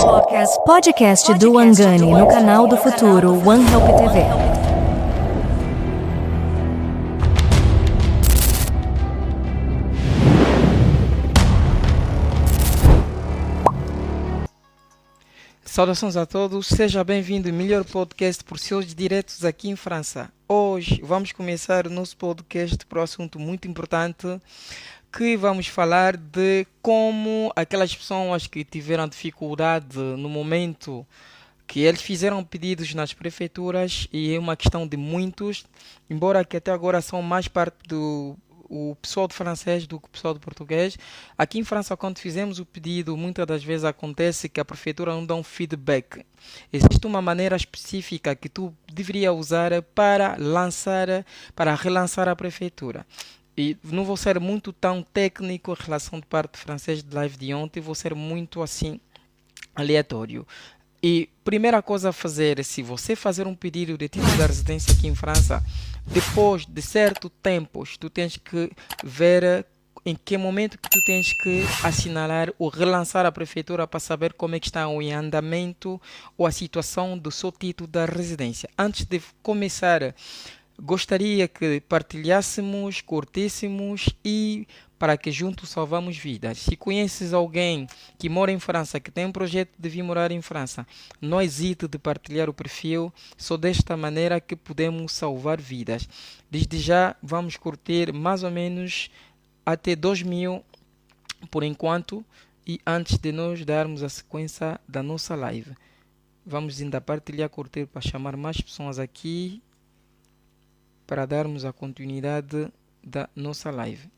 Podcast do Angani no canal do Futuro One Help TV. Saudações a todos, seja bem-vindo ao melhor podcast por seus diretos aqui em França. Hoje vamos começar o nosso podcast para um assunto muito importante, que vamos falar de como aquelas pessoas que tiveram dificuldade no momento que eles fizeram pedidos nas prefeituras, e é uma questão de muitos, embora que até agora são mais parte do pessoal de francês do que o pessoal de português. Aqui em França, quando fizemos o pedido, muitas das vezes acontece que a prefeitura não dá um feedback. Existe uma maneira específica que tu deveria usar para relançar a prefeitura. E não vou ser muito tão técnico em relação de parte francês de live de ontem, vou ser muito assim aleatório. E primeira coisa a fazer, se você fazer um pedido de título de residência aqui em França, depois de certo tempo, tu tens que ver em que momento que tu tens que assinalar ou relançar a prefeitura para saber como é que está o andamento ou a situação do seu título de residência. Antes de começar, gostaria que partilhássemos, curtíssemos e para que juntos salvamos vidas. Se conheces alguém que mora em França, que tem um projeto de vir morar em França, não hesite de partilhar o perfil, só desta maneira que podemos salvar vidas. Desde já vamos curtir mais ou menos até 2000 por enquanto, e antes de nós darmos a sequência da nossa live, vamos ainda partilhar, curtir para chamar mais pessoas aqui, para darmos a continuidade da nossa live.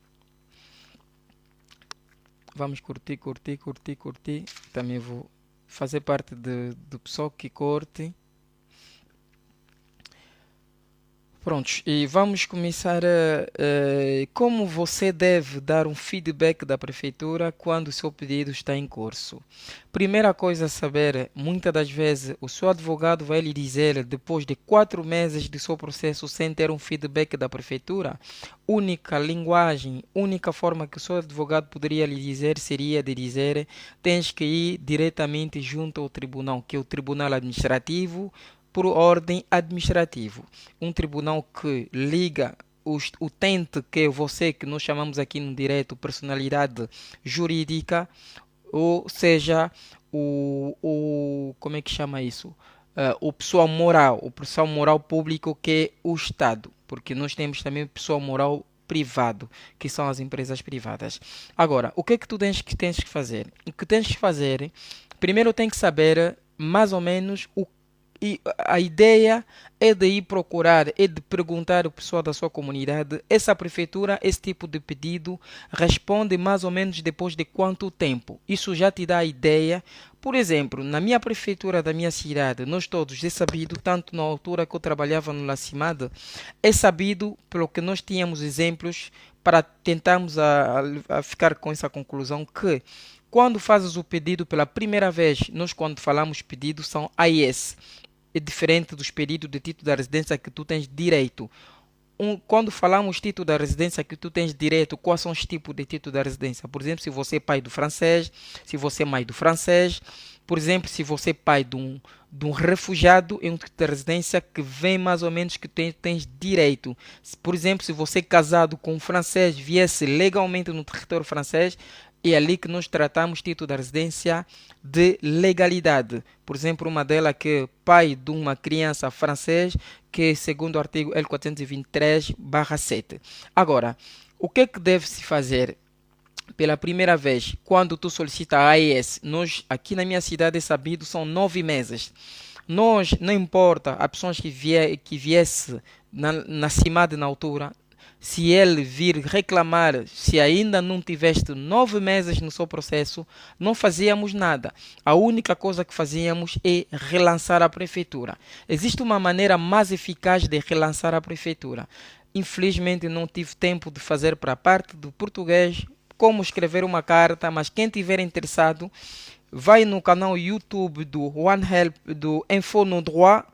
Vamos curtir. Também vou fazer parte do pessoal que curte. Prontos, e vamos começar como você deve dar um feedback da prefeitura quando o seu pedido está em curso. Primeira coisa a saber, muitas das vezes o seu advogado vai lhe dizer, depois de 4 meses do seu processo sem ter um feedback da prefeitura, única linguagem, única forma que o seu advogado poderia lhe dizer seria de dizer: tens que ir diretamente junto ao tribunal, que é o tribunal administrativo, por ordem administrativa. Um tribunal que liga o utente, que é você, que nós chamamos aqui no direito personalidade jurídica, ou seja, como é que chama isso? O pessoal moral público, que é o Estado, porque nós temos também o pessoal moral privado, que são as empresas privadas. Agora, o que é que tu tens que fazer? O que tens que fazer, primeiro tem que saber mais ou menos e a ideia é de ir procurar, é de perguntar ao pessoal da sua comunidade: essa prefeitura, esse tipo de pedido, responde mais ou menos depois de quanto tempo? Isso já te dá a ideia. Por exemplo, na minha prefeitura da minha cidade, nós todos é sabido, tanto na altura que eu trabalhava no LACIMAD, é sabido, pelo que nós tínhamos exemplos, para tentarmos a ficar com essa conclusão, que quando fazes o pedido pela primeira vez, nós quando falamos pedido são AIS, é diferente dos pedidos de título da residência que tu tens direito. Quando falamos título da residência que tu tens direito, quais são os tipos de título da residência? Por exemplo, se você é pai do francês, se você é mãe do francês. Por exemplo, se você é pai de um refugiado, é um título de residência que vem mais ou menos que tens direito. Por exemplo, se você é casado com um francês, viesse legalmente no território francês, é ali que nós tratamos título da residência de legalidade. Por exemplo, uma delas que é pai de uma criança francês, que é segundo o artigo L423/7. Agora, o que é que deve-se fazer? Pela primeira vez, quando tu solicita a AES, nós aqui na minha cidade é sabido, são 9 meses. Nós, não importa a pessoas que viesse na CIMAD na altura, se ele vir reclamar, se ainda não tiveste 9 meses no seu processo, não fazíamos nada. A única coisa que fazíamos é relançar a prefeitura. Existe uma maneira mais eficaz de relançar a prefeitura. Infelizmente não tive tempo de fazer para a parte do português como escrever uma carta, mas quem tiver interessado, vai no canal YouTube do One Help, do Info no Droit,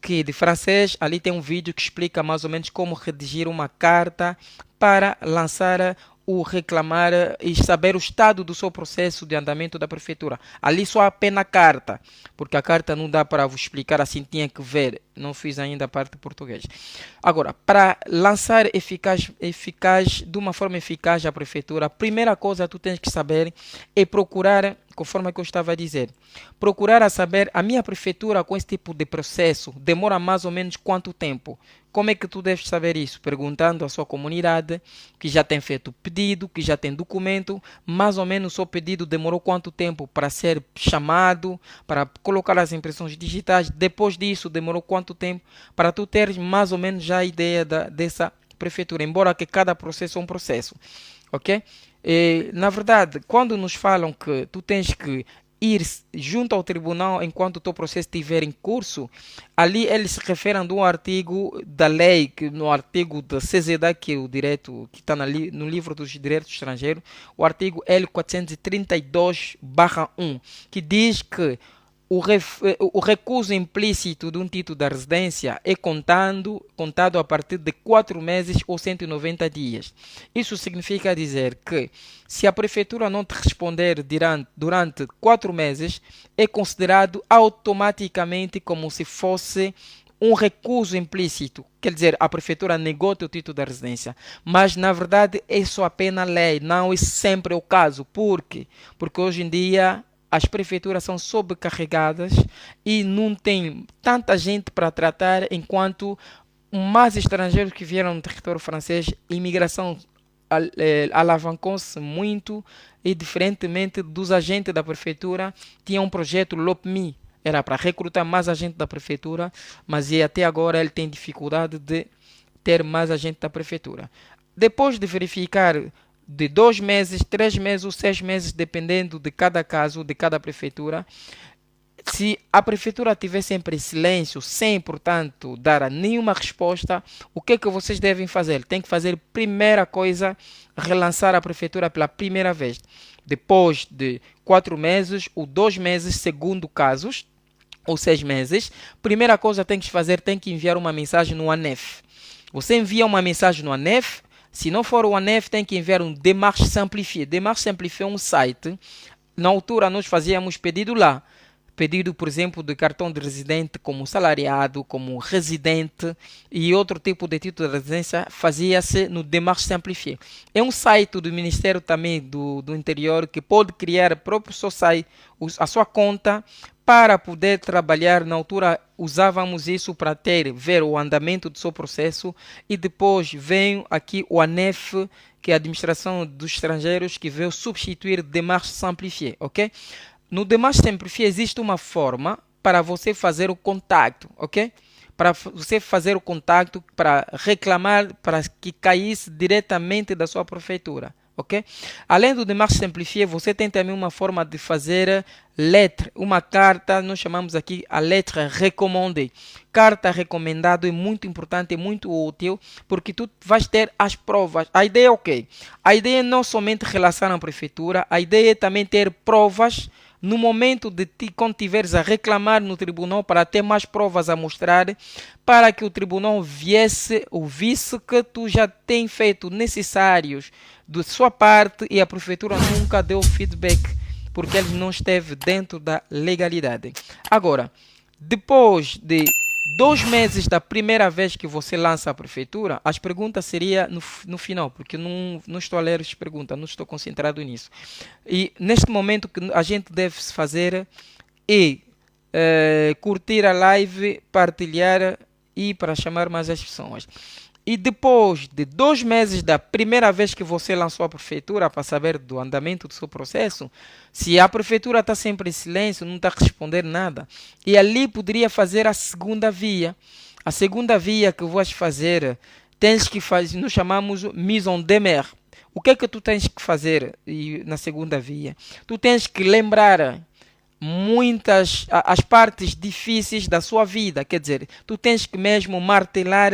que de francês, ali tem um vídeo que explica mais ou menos como redigir uma carta para lançar o reclamar e saber o estado do seu processo de andamento da prefeitura. Ali só apenas a carta, porque a carta não dá para vos explicar assim, tinha que ver, não fiz ainda a parte português. Agora, para lançar de uma forma eficaz a prefeitura, a primeira coisa que tu tens que saber é procurar, conforme que eu estava a dizer, procurar a saber, a minha prefeitura com esse tipo de processo demora mais ou menos quanto tempo? Como é que tu deves saber isso? Perguntando à sua comunidade, que já tem feito pedido, que já tem documento, mais ou menos o seu pedido demorou quanto tempo para ser chamado, para colocar as impressões digitais, depois disso demorou quanto tempo, para tu teres mais ou menos já a ideia dessa prefeitura, embora que cada processo é um processo, ok? Na verdade, quando nos falam que tu tens que ir junto ao tribunal enquanto o teu processo estiver em curso, ali eles se referem do artigo da lei, que no artigo da CZD, que é o direito que está no livro dos direitos estrangeiros, o artigo L432/1, que diz que o recuso implícito de um título de residência é contado a partir de 4 meses ou 190 dias. Isso significa dizer que, se a prefeitura não te responder durante 4 meses, é considerado automaticamente como se fosse um recuso implícito. Quer dizer, a prefeitura negou o título de residência. Mas, na verdade, é só apenas lei. Não é sempre o caso. Por quê? Porque hoje em dia as prefeituras são sobrecarregadas e não tem tanta gente para tratar, enquanto mais estrangeiros que vieram no território francês, a imigração alavancou-se muito e, diferentemente dos agentes da prefeitura, tinha um projeto LOPMI, era para recrutar mais agentes da prefeitura, mas até agora ele tem dificuldade de ter mais agentes da prefeitura. Depois de verificar de 2 meses, 3 meses ou 6 meses, dependendo de cada caso, de cada prefeitura. Se a prefeitura estiver sempre em silêncio, sem, portanto, dar nenhuma resposta, o que é que vocês devem fazer? Tem que fazer, primeira coisa, relançar a prefeitura pela primeira vez. Depois de 4 meses ou 2 meses, segundo casos, ou 6 meses, primeira coisa que tem que fazer, tem que enviar uma mensagem no ANEF. Você envia uma mensagem no ANEF. Se não for o ANEF, tem que enviar um Démarche Simplifiée. Démarche Simplifiée é um site. Na altura, nós fazíamos pedido lá. Pedido, por exemplo, de cartão de residente como salariado, como residente e outro tipo de título de residência fazia-se no Démarche Simplifiée. É um site do Ministério também do Interior que pode criar o próprio seu site, a sua conta, para poder trabalhar. Na altura usávamos isso para ver o andamento do seu processo, e depois vem aqui o ANEF, que é a Administração dos Estrangeiros, que veio substituir Démarche Simplifiée, ok? No Démarche Simplifiée existe uma forma para você fazer o contato, ok? Para você fazer o contato, para reclamar, para que caísse diretamente da sua prefeitura. Ok? Além do Démarche Simplifiée, você tem também uma forma de fazer letra, uma carta, nós chamamos aqui a letra recommandée. Carta recomendada é muito importante, é muito útil, porque tu vais ter as provas. A ideia é ok. A ideia é não somente relaxar na prefeitura, a ideia é também ter provas no momento de quando tiveres a reclamar no tribunal, para ter mais provas a mostrar, para que o tribunal visse que tu já tens feito necessários de sua parte e a prefeitura nunca deu feedback, porque ele não esteve dentro da legalidade. Agora, depois de 2 meses da primeira vez que você lança a prefeitura, as perguntas seriam no final, porque não estou a ler as perguntas, não estou concentrado nisso. E neste momento, o que a gente deve fazer é curtir a live, partilhar e para chamar mais as pessoas. E depois de 2 meses da primeira vez que você lançou a prefeitura, para saber do andamento do seu processo, se a prefeitura está sempre em silêncio, não está a responder nada, e ali poderia fazer a segunda via. A segunda via que vais fazer, tens que fazer, nós chamamos mise en demeure. O que é que tu tens que fazer na segunda via? Tu tens que lembrar muitas as partes difíceis da sua vida, quer dizer, tu tens que mesmo martelar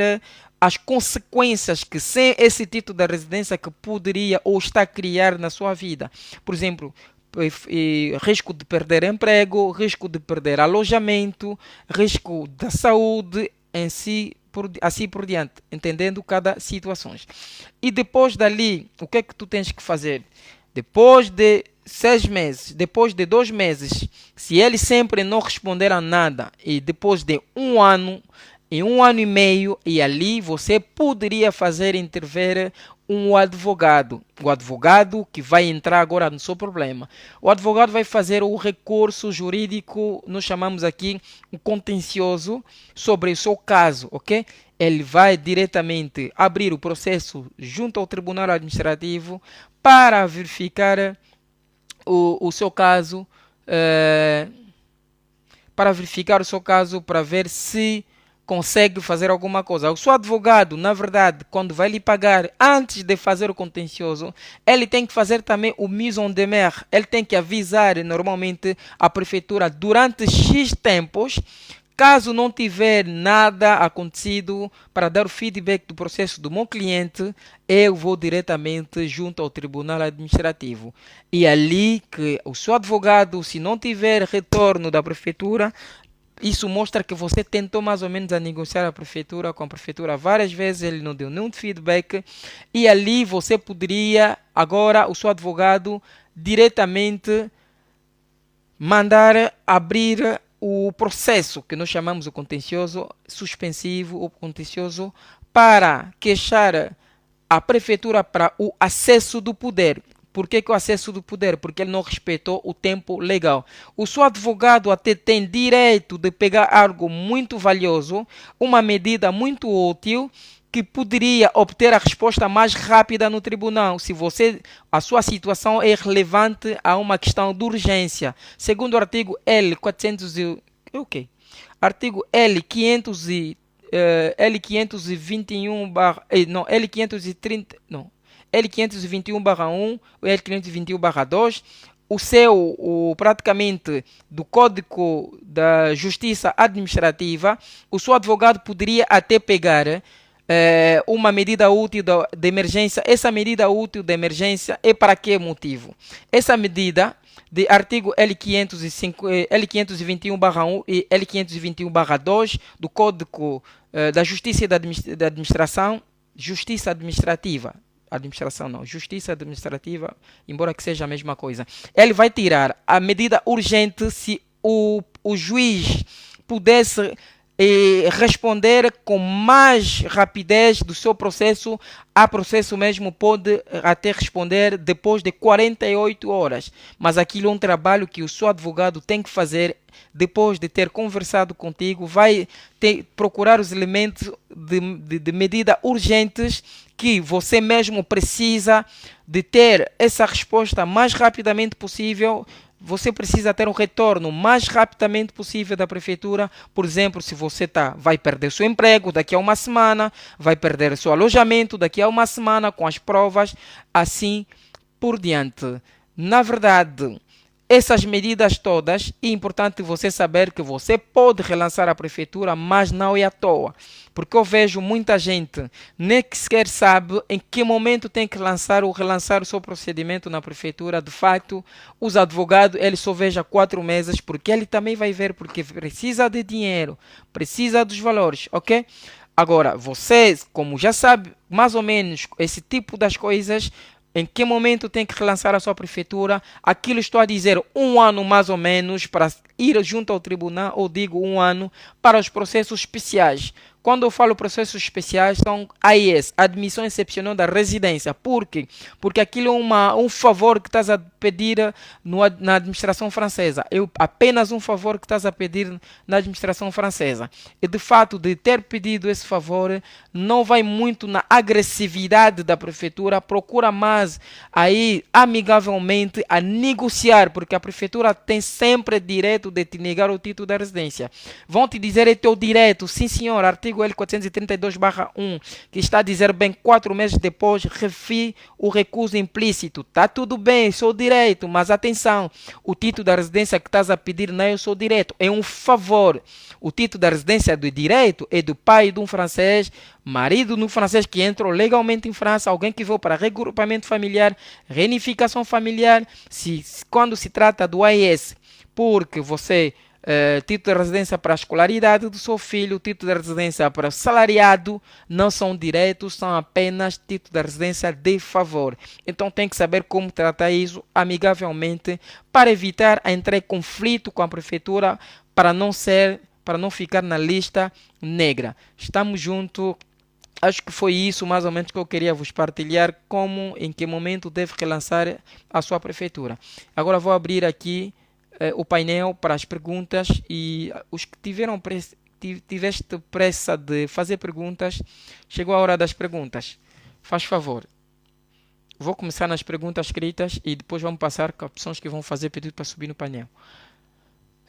as consequências que sem esse título de residência que poderia ou está a criar na sua vida. Por exemplo, risco de perder emprego, risco de perder alojamento, risco da saúde em si, assim por diante, entendendo cada situação. E depois dali, o que é que tu tens que fazer? Depois de 6 meses, depois de 2 meses, se ele sempre não responder a nada, e depois de um ano, em um ano e meio, e ali você poderia fazer intervir um advogado. O advogado que vai entrar agora no seu problema. O advogado vai fazer o recurso jurídico, nós chamamos aqui o contencioso, sobre o seu caso, ok? Ele vai diretamente abrir o processo junto ao Tribunal Administrativo para verificar o seu caso, eh, para ver se consegue fazer alguma coisa. O seu advogado, na verdade, quando vai lhe pagar antes de fazer o contencioso, ele tem que fazer também o mise en demeure. Ele tem que avisar normalmente a prefeitura durante X tempos. Caso não tiver nada acontecido para dar o feedback do processo do meu cliente, eu vou diretamente junto ao Tribunal Administrativo. E ali que o seu advogado, se não tiver retorno da prefeitura, isso mostra que você tentou mais ou menos a negociar a prefeitura com a prefeitura várias vezes, ele não deu nenhum feedback. E ali você poderia, agora, o seu advogado, diretamente mandar abrir o processo que nós chamamos de contencioso suspensivo ou contencioso para queixar a prefeitura para o acesso do poder. Por que o acesso do poder? Porque ele não respeitou o tempo legal. O seu advogado até tem direito de pegar algo muito valioso, uma medida muito útil, que poderia obter a resposta mais rápida no tribunal, se a sua situação é relevante a uma questão de urgência. Segundo o artigo Artigo L521 L530, L521/1, o L521/2, praticamente do Código da Justiça Administrativa, o seu advogado poderia até pegar uma medida útil de emergência. Essa medida útil de emergência é para que motivo? Essa medida de artigo L521/1 e L521/2 do Código da Justiça da Administração, Justiça Administrativa, Justiça Administrativa, embora que seja a mesma coisa. Ele vai tirar a medida urgente se o juiz pudesse responder com mais rapidez do seu processo. A processo mesmo pode até responder depois de 48 horas. Mas aquilo é um trabalho que o seu advogado tem que fazer depois de ter conversado contigo. Vai procurar os elementos de medida urgentes que você mesmo precisa de ter essa resposta mais rapidamente possível. Você precisa ter um retorno mais rapidamente possível da prefeitura. Por exemplo, se você vai perder seu emprego daqui a uma semana, vai perder seu alojamento daqui a uma semana com as provas, assim por diante. Na verdade, essas medidas todas, é importante você saber que você pode relançar a prefeitura, mas não é à toa. Porque eu vejo muita gente nem sequer sabe em que momento tem que relançar o seu procedimento na prefeitura. De fato, os advogados, ele só veja 4 meses, porque ele também vai ver, porque precisa de dinheiro, precisa dos valores, ok? Agora, vocês, como já sabe mais ou menos esse tipo das coisas, em que momento tem que relançar a sua prefeitura, aquilo estou a dizer 1 ano mais ou menos para ir junto ao tribunal, ou digo 1 ano para os processos especiais. Quando eu falo processos especiais, são AIS, Admissão Excepcional da Residência. Por quê? Porque aquilo é um favor que estás a pedir na administração francesa. É apenas um favor que estás a pedir na administração francesa. E de fato, de ter pedido esse favor, não vai muito na agressividade da prefeitura. Procura mais aí, amigavelmente, a negociar, porque a prefeitura tem sempre direito de te negar o título da residência. Vão te dizer é teu direito, sim senhor, artigo L432/1, que está a dizer bem 4 meses depois, refi o recuso implícito. Está tudo bem, sou direito, mas atenção, o título da residência que estás a pedir não é o seu direito, é um favor. O título da residência do direito é do pai de um francês, marido de um francês que entrou legalmente em França, alguém que veio para regrupamento familiar, reunificação familiar, quando se trata do AIS, porque você Título de residência para a escolaridade do seu filho, título de residência para o salariado, não são direitos, são apenas título de residência de favor. Então tem que saber como tratar isso amigavelmente para evitar entrar em conflito com a prefeitura, para não ficar na lista negra. Estamos juntos. Acho que foi isso mais ou menos que eu queria vos partilhar, como, em que momento deve relançar a sua prefeitura. Agora vou abrir aqui o painel para as perguntas e os que tiveste pressa de fazer perguntas, chegou a hora das perguntas. Faz favor. Vou começar nas perguntas escritas e depois vamos passar com as pessoas que vão fazer pedido para subir no painel.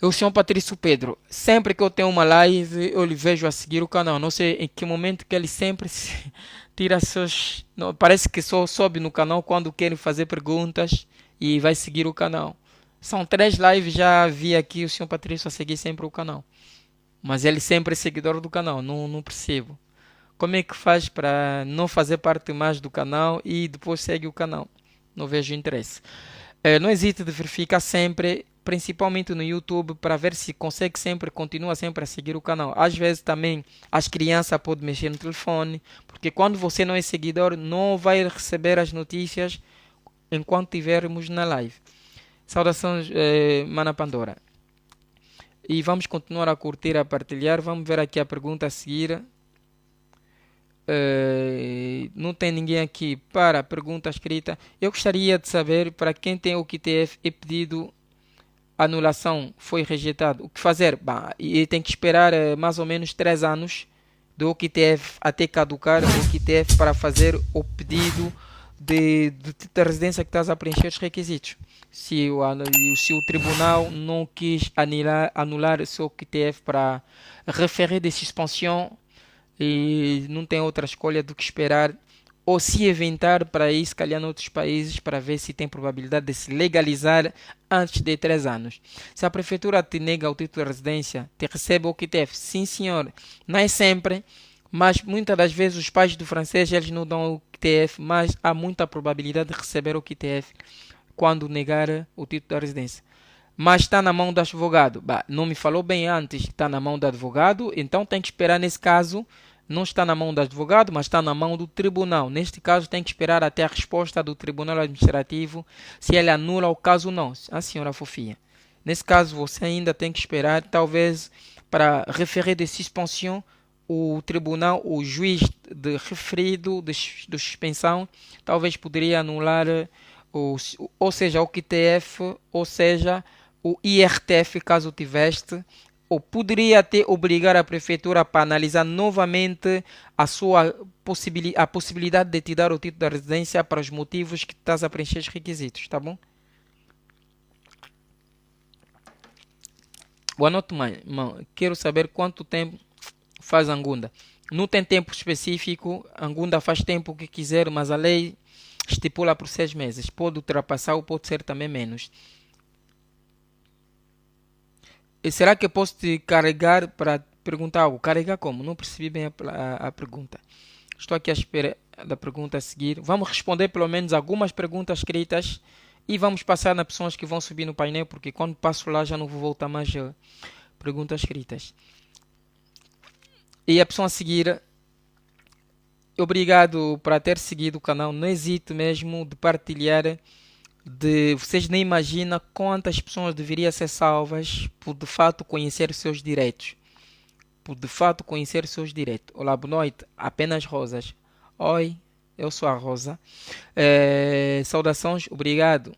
O senhor Patrício Pedro, sempre que eu tenho uma live, eu lhe vejo a seguir o canal. Não sei em que momento que ele sempre tira seus... Não, parece que só sobe no canal quando querem fazer perguntas e vai seguir o canal. São 3 lives, já vi aqui o senhor Patrício a seguir sempre o canal. Mas ele sempre é seguidor do canal, não percebo. Como é que faz para não fazer parte mais do canal e depois segue o canal? Não vejo interesse. Não hesite de verificar sempre, principalmente no YouTube, para ver se consegue sempre, continua sempre a seguir o canal. Às vezes também as crianças podem mexer no telefone, porque quando você não é seguidor, não vai receber as notícias enquanto estivermos na live. Saudações, Mana Pandora. E vamos continuar a curtir, a partilhar. Vamos ver aqui a pergunta a seguir. Não tem ninguém aqui para a pergunta escrita. Eu gostaria de saber, para quem tem o QTF e pedido anulação foi rejeitado, o que fazer? Bah, e tem que esperar mais ou menos 3 anos do OQTF até caducar o OQTF para fazer o pedido de residência que estás a preencher os requisitos. Se o tribunal não quis anular o seu OQTF para referir de suspensão, e não tem outra escolha do que esperar ou se inventar para ir, se calhar, em outros países para ver se tem probabilidade de se legalizar antes de 3 anos. Se a prefeitura te nega o título de residência, te recebe o QTF. Sim, senhor. Não é sempre, mas muitas das vezes os pais do francês eles não dão o QTF, mas há muita probabilidade de receber o QTF quando negar o título de residência. Mas está na mão do advogado. Bah, não me falou bem antes que está na mão do advogado, então tem que esperar nesse caso. Não está na mão do advogado, mas está na mão do tribunal. Neste caso, tem que esperar até a resposta do tribunal administrativo se ele anula o caso ou não. A senhora Fofia. Nesse caso, você ainda tem que esperar, talvez, para referir de suspensão, o tribunal, o juiz de referido de suspensão, talvez poderia anular, ou seja, o QTF, ou seja, o IRTF, caso tiveste, ou poderia até obrigar a prefeitura para analisar novamente a possibilidade de te dar o título de residência para os motivos que estás a preencher os requisitos, tá bom? Boa noite, mãe. Quero saber quanto tempo faz Angunda. Não tem tempo específico, Angunda faz tempo que quiser, mas a lei estipula por 6 meses. Pode ultrapassar ou pode ser também menos. E será que eu posso te carregar para perguntar algo? Carregar como? Não percebi bem a pergunta. Estou aqui à espera da pergunta a seguir. Vamos responder pelo menos algumas perguntas escritas e vamos passar nas pessoas que vão subir no painel, porque quando passo lá já não vou voltar mais a perguntas escritas. E a pessoa a seguir, obrigado por ter seguido o canal. Não hesite mesmo de partilhar. Vocês nem imaginam quantas pessoas deveriam ser salvas por de fato conhecer os seus direitos. Por de fato conhecer os seus direitos. Olá, boa noite. Apenas rosas. Oi, eu sou a Rosa. Saudações, obrigado.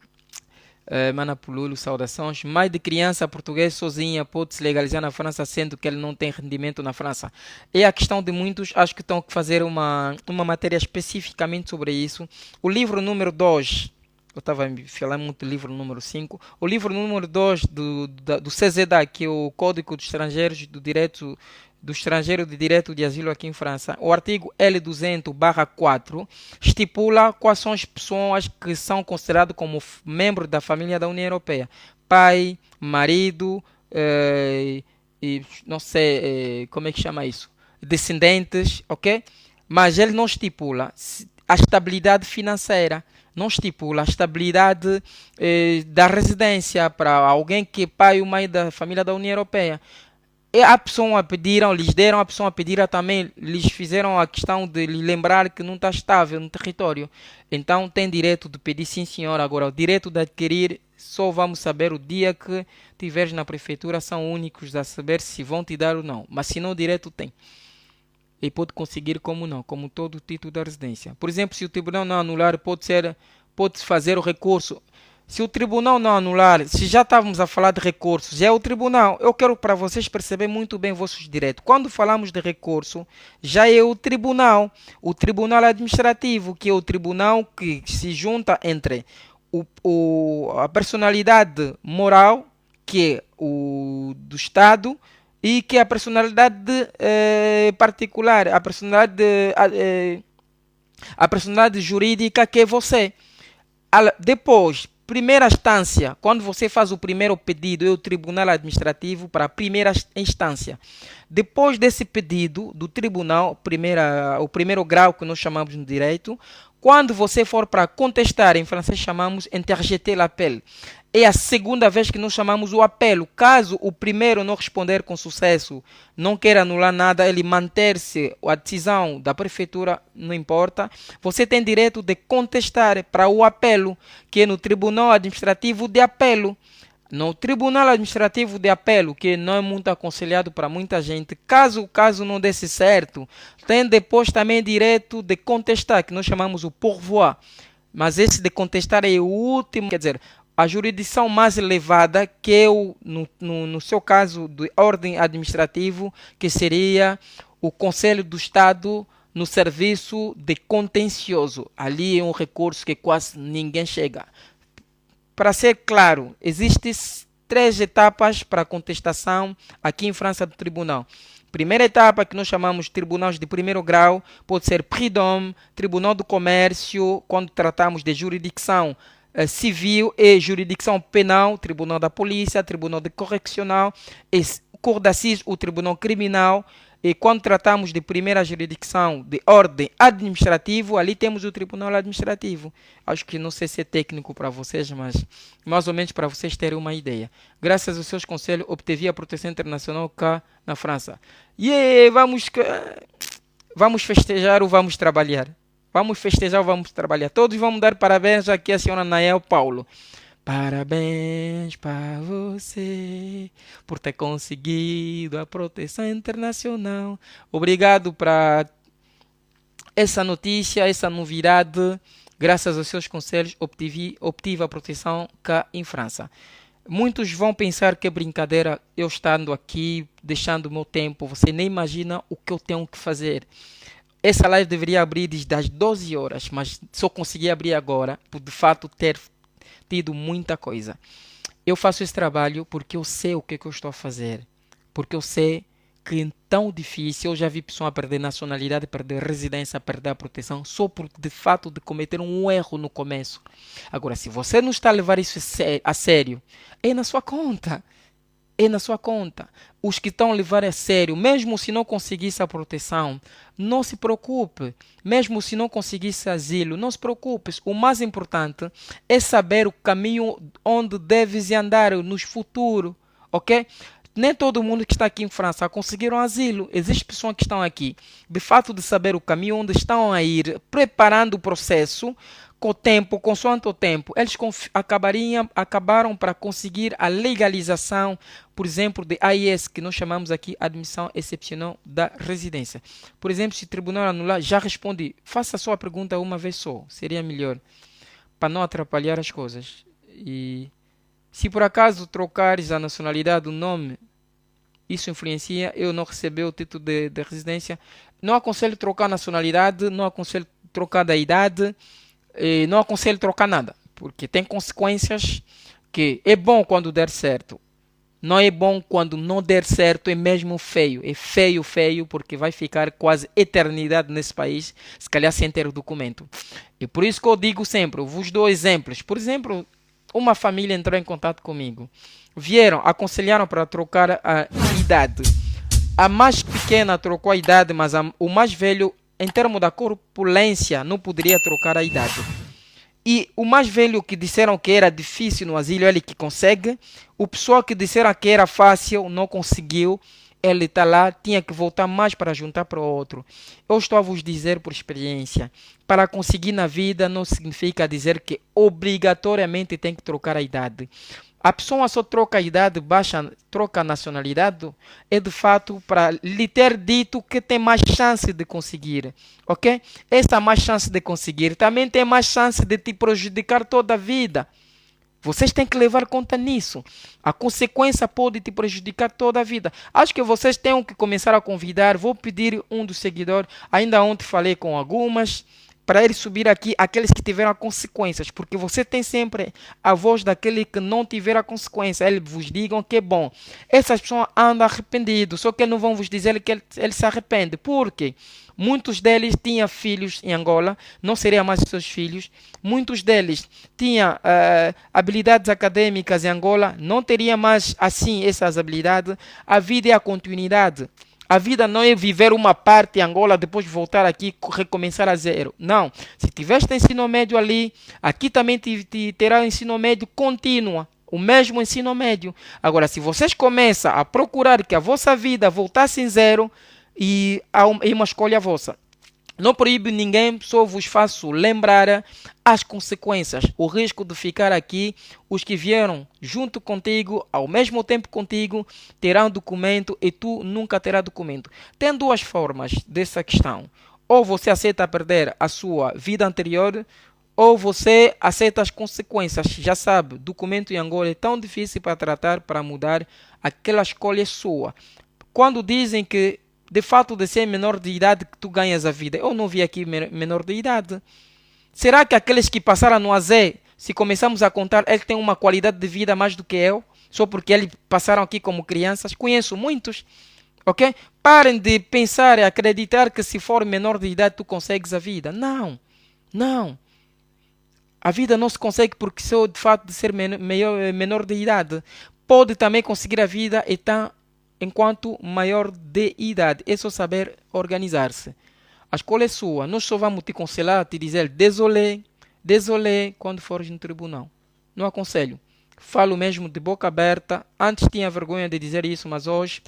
Mana Pululo, saudações. Mãe de criança portuguesa sozinha pode se legalizar na França, sendo que ele não tem rendimento na França. É a questão de muitos. Acho que estão a fazer uma matéria especificamente sobre isso. O livro número 2. Eu estava falando muito do livro número 5. O livro número 2 do CZA, que é o Código dos Estrangeiros do Direito do Estrangeiro de Direito de Asilo aqui em França. O artigo L200/4 estipula quais são as pessoas que são consideradas como membros da família da União Europeia. Pai, marido, e não sei como é que chama isso. Descendentes, ok? Mas ele não estipula a estabilidade financeira. não estipula a estabilidade da residência para alguém que é pai ou mãe da família da União Europeia. E a opção a pediram, lhes deram a opção a pedir também, lhes fizeram a questão de lhe lembrar que não está estável no território. Então tem direito de pedir sim senhor. Agora o direito de adquirir só vamos saber o dia que tiveres na prefeitura, são únicos a saber se vão te dar ou não. Mas se não, o direito tem. E pode conseguir como não, como todo o título da residência. Por exemplo, se o tribunal não anular, pode fazer o recurso. Se o tribunal não anular, se já estávamos a falar de recursos, já é o tribunal. Eu quero para vocês perceberem muito bem vossos direitos. Quando falamos de recurso, já é o tribunal administrativo, que é o tribunal que se junta entre a personalidade moral, que é o do Estado, e que é a personalidade particular, a personalidade jurídica, que é você. Depois, primeira instância, quando você faz o primeiro pedido, é o tribunal administrativo para a primeira instância. Depois desse pedido do tribunal, o primeiro grau que nós chamamos no direito, quando você for para contestar, em francês chamamos interjeter l'appel. É a segunda vez que nós chamamos o apelo. Caso o primeiro não responder com sucesso, não queira anular nada, ele manter-se, a decisão da prefeitura, não importa, você tem direito de contestar para o apelo, que é no Tribunal Administrativo de Apelo. No Tribunal Administrativo de Apelo, que não é muito aconselhado para muita gente, caso o caso não desse certo, tem depois também direito de contestar, que nós chamamos o pourvoi. Mas esse de contestar é o último, quer dizer, a jurisdição mais elevada, que é no seu caso de ordem administrativo, que seria o Conselho do Estado no serviço de contencioso. Ali é um recurso que quase ninguém chega. Para ser claro, existem 3 etapas para a contestação aqui em França do tribunal. Primeira etapa, que nós chamamos de tribunais de primeiro grau, pode ser Prud'homme, Tribunal do Comércio, quando tratamos de jurisdição civil e jurisdição penal, Tribunal da Polícia, Tribunal de Correccional, Cour d'Assise, o Tribunal Criminal. E quando tratamos de primeira jurisdição de ordem administrativa, ali temos o Tribunal Administrativo. Acho que não sei se é técnico para vocês, mas mais ou menos para vocês terem uma ideia. Graças aos seus conselhos, obtive a proteção internacional cá na França. E vamos festejar ou vamos trabalhar? Vamos festejar ou vamos trabalhar? Todos vamos dar parabéns aqui à senhora Nael Paulo. Parabéns para você por ter conseguido a proteção internacional. Obrigado para essa notícia, essa novidade. Graças aos seus conselhos, obtive a proteção cá em França. Muitos vão pensar que é brincadeira eu estando aqui, deixando o meu tempo. Você nem imagina o que eu tenho que fazer. Essa live deveria abrir desde as 12 horas, mas só consegui abrir agora, por de fato ter tido muita coisa. Eu faço esse trabalho porque eu sei o que eu estou a fazer. Porque eu sei que é tão difícil. Eu já vi pessoas perder nacionalidade, perder residência, perder a proteção, só por de fato de cometer um erro no começo. Agora, se você não está a levar isso a sério, é na sua conta. É na sua conta. Os que estão a levar a sério, mesmo se não conseguisse a proteção, não se preocupe. Mesmo se não conseguisse asilo, não se preocupe. O mais importante é saber o caminho onde deves andar no futuro, ok? Nem todo mundo que está aqui em França conseguiram asilo. Existem pessoas que estão aqui. De fato de saber o caminho onde estão a ir, preparando o processo, com o tempo, consoante o tempo, eles acabaram para conseguir a legalização, por exemplo, de AIS, que nós chamamos aqui admissão excepcional da residência. Por exemplo, se o tribunal anular, já respondi, faça só a pergunta uma vez só, seria melhor, para não atrapalhar as coisas. E se por acaso trocares a nacionalidade, o nome, isso influencia, eu não receber o título de residência, não aconselho trocar a nacionalidade, não aconselho trocar da idade, não aconselho trocar nada, porque tem consequências que é bom quando der certo. Não é bom quando não der certo, é mesmo feio. É feio, feio, porque vai ficar quase eternidade nesse país, se calhar sem ter o documento. E por isso que eu digo sempre, eu vos dou exemplos. Por exemplo, uma família entrou em contato comigo. Vieram, aconselharam para trocar a idade. A mais pequena trocou a idade, mas o mais velho, em termos da corpulência, não poderia trocar a idade. E o mais velho que disseram que era difícil no asilo, ele que consegue. O pessoal que disseram que era fácil, não conseguiu. Ele está lá, tinha que voltar mais para juntar para o outro. Eu estou a vos dizer por experiência, para conseguir na vida não significa dizer que obrigatoriamente tem que trocar a idade. A pessoa só troca a idade, baixa, troca a nacionalidade, é de fato para lhe ter dito que tem mais chance de conseguir, ok? Essa mais chance de conseguir também tem mais chance de te prejudicar toda a vida. Vocês têm que levar conta nisso. A consequência pode te prejudicar toda a vida. Acho que vocês têm que começar a convidar. Vou pedir um dos seguidores. Ainda ontem falei com algumas. Para ele subir aqui, aqueles que tiveram consequências. Porque você tem sempre a voz daquele que não tiveram consequência. Eles vos digam que é bom. Essas pessoas andam arrependidos. Só que não vão vos dizer que ele se arrepende. Por quê? Muitos deles tinham filhos em Angola, não seriam mais seus filhos. Muitos deles tinham habilidades acadêmicas em Angola, não teriam mais assim essas habilidades. A vida é a continuidade. A vida não é viver uma parte em Angola, depois voltar aqui e recomeçar a zero. Não. Se tiveste ensino médio ali, aqui também terá ensino médio contínuo. O mesmo ensino médio. Agora, se vocês começam a procurar que a vossa vida voltasse em zero, e é uma escolha vossa. Não proíbe ninguém, só vos faço lembrar as consequências, o risco de ficar aqui. Os que vieram junto contigo, ao mesmo tempo contigo, terão documento e tu nunca terás documento. Tem duas formas dessa questão. Ou você aceita perder a sua vida anterior, ou você aceita as consequências. Já sabe, documento em Angola é tão difícil para tratar, para mudar. Aquela escolha é sua. Quando dizem que de fato de ser menor de idade que tu ganhas a vida. Eu não vi aqui menor de idade. Será que aqueles que passaram no AZ, se começarmos a contar, eles têm uma qualidade de vida mais do que eu? Só porque eles passaram aqui como crianças? Conheço muitos. Ok? Parem de pensar e acreditar que se for menor de idade tu consegues a vida. Não. Não. A vida não se consegue porque sou de fato de ser menor de idade. Pode também conseguir a vida e tá enquanto maior de idade. É só saber organizar-se. A escolha é sua. Nós só vamos te aconselhar, te dizer désolé, désolé quando fores no tribunal. Não aconselho. Falo mesmo de boca aberta. Antes tinha vergonha de dizer isso, mas hoje,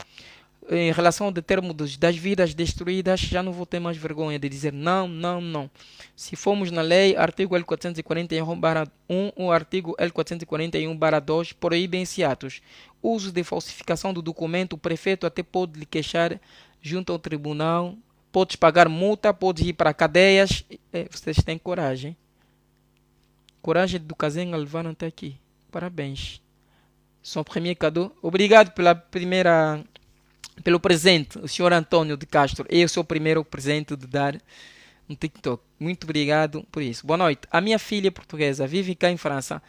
em relação ao termo das vidas destruídas, já não vou ter mais vergonha de dizer não, não, não. Se formos na lei, artigo L441/1 ou artigo L441/2 proíbem esse atos. Uso de falsificação do documento, o prefeito até pode lhe queixar junto ao tribunal, podes pagar multa, podes ir para cadeias. Vocês têm coragem. Coragem do Kazenga levaram até aqui. Parabéns. Son premier cadeau. Obrigado pelo presente, o senhor Antônio de Castro. É o seu primeiro presente de dar no TikTok. Muito obrigado por isso. Boa noite. A minha filha portuguesa vive cá em França.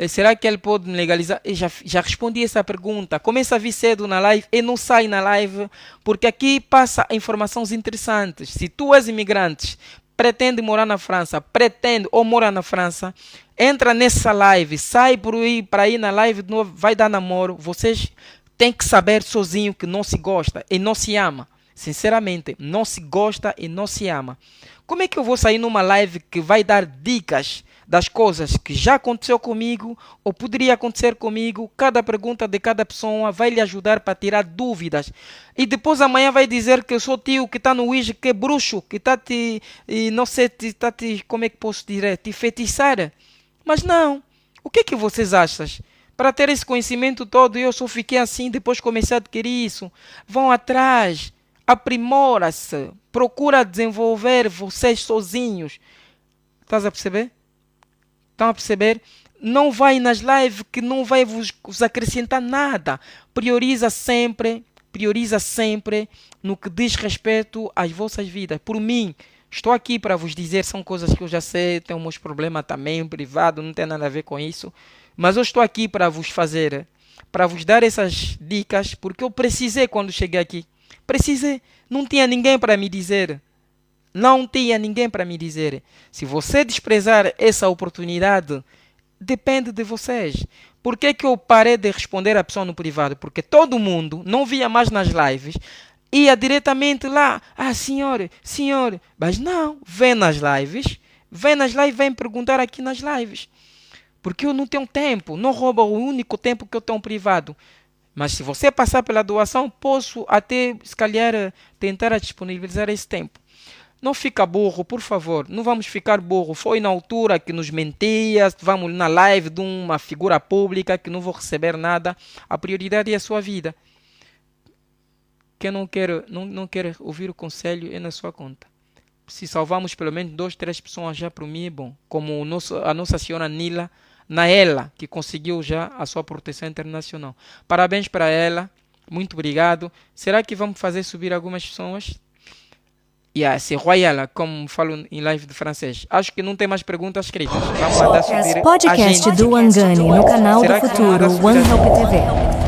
Será que ele pode me legalizar? Eu já respondi essa pergunta. Começa a vir cedo na live e não sai na live porque aqui passa informações interessantes. Se tu és imigrante, pretende morar na França, pretende ou mora na França, entra nessa live, sai por aí para ir na live de novo, vai dar namoro. Vocês têm que saber sozinho que não se gosta e não se ama. Sinceramente, não se gosta e não se ama. Como é que eu vou sair numa live que vai dar dicas das coisas que já aconteceu comigo ou poderia acontecer comigo? Cada pergunta de cada pessoa vai lhe ajudar para tirar dúvidas. E depois amanhã vai dizer que eu sou tio que está no Ouija, que é bruxo, que está não sei, como é que posso dizer, te feitiçar. Mas não. O que é que vocês acham? Para ter esse conhecimento todo, eu só fiquei assim, depois comecei a adquirir isso. Vão atrás, aprimora-se, procura desenvolver vocês sozinhos. Estás a perceber? Estão a perceber? Não vai nas lives que não vai vos acrescentar nada. Prioriza sempre no que diz respeito às vossas vidas. Por mim, estou aqui para vos dizer, são coisas que eu já sei, tenho meus problemas também, privado, não tem nada a ver com isso. Mas eu estou aqui para vos fazer, para vos dar essas dicas, porque eu precisei quando cheguei aqui. Precisei. Não tinha ninguém para me dizer. Não tinha ninguém para me dizer. Se você desprezar essa oportunidade, depende de vocês. Por que eu parei de responder a pessoa no privado? Porque todo mundo não via mais nas lives, ia diretamente lá. Ah, senhor. Mas não, vem nas lives, Vem nas lives, vem perguntar aqui nas lives. Porque eu não tenho tempo, não rouba o único tempo que eu tenho privado. Mas se você passar pela doação, posso até, se calhar, tentar disponibilizar esse tempo. Não fica burro, por favor. Não vamos ficar burro. Foi na altura que nos mentia. Vamos na live de uma figura pública que não vou receber nada. A prioridade é a sua vida. Quem não quer ouvir o conselho é na sua conta. Se salvamos pelo menos 2, 3 pessoas já para mim é bom. Como a Nossa Senhora Nila, Naela, que conseguiu já a sua proteção internacional. Parabéns para ela. Muito obrigado. Será que vamos fazer subir algumas pessoas? C'est royal, como falo em live de francês. Acho que não tem mais perguntas escritas. Vamos mandar subir a Podcast gente. do Wangani no canal do Será que vamos Futuro mandar subir One a gente? Help TV.